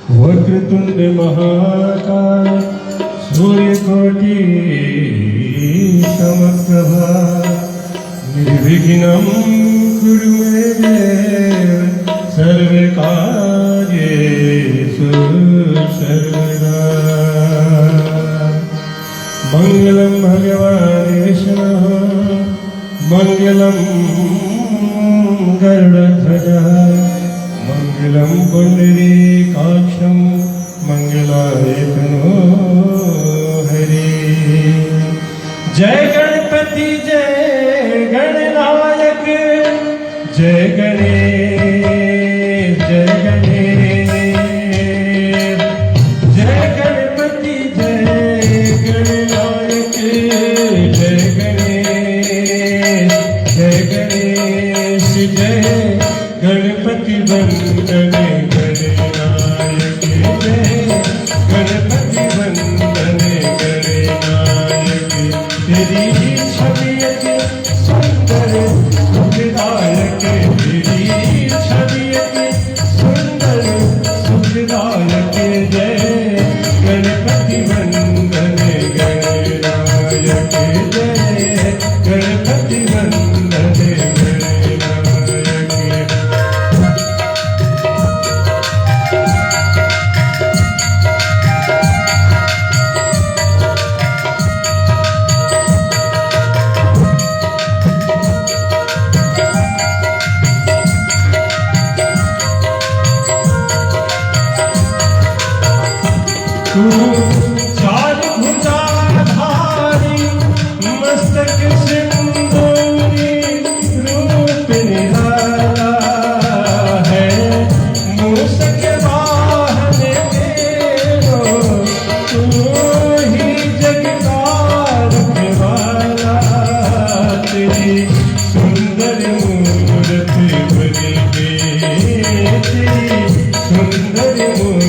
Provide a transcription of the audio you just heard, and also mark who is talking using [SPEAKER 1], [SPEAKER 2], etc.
[SPEAKER 1] वक्रतुंड महाकाय सूर्यकोटि समप्रभा निर्विघ्नं कुरु मे देव सर्वकार्येषु सर्वदा। मंगलं भगवान् विष्णुः मंगलं गरुडध्वजः मंगलं पुंडरीकाक्षं मंगलाय तनो हरि। जय गणपति जय गणनायक जय गणेश जय गणेश। जय गणपति जय गणनायक जय गणेश जय गणेश। जय गणपति वंदन गणनायक जय गणपति वंदन गणनायक। तेरी छवि अति सुंदर सुखदायक तेरी छवि अति सुंदर सुखदायक। जय गणपति वंदन गणनायक जय गणपति वंदन गणनायक। चार भुजाधारी मस्तक सिंदूरी रूप निराला है। मूषक वाहन तेरो तू ही जगतार वाला। तेरी सुंदर मूर्ति बनी तेरी सुंदर मूर्ति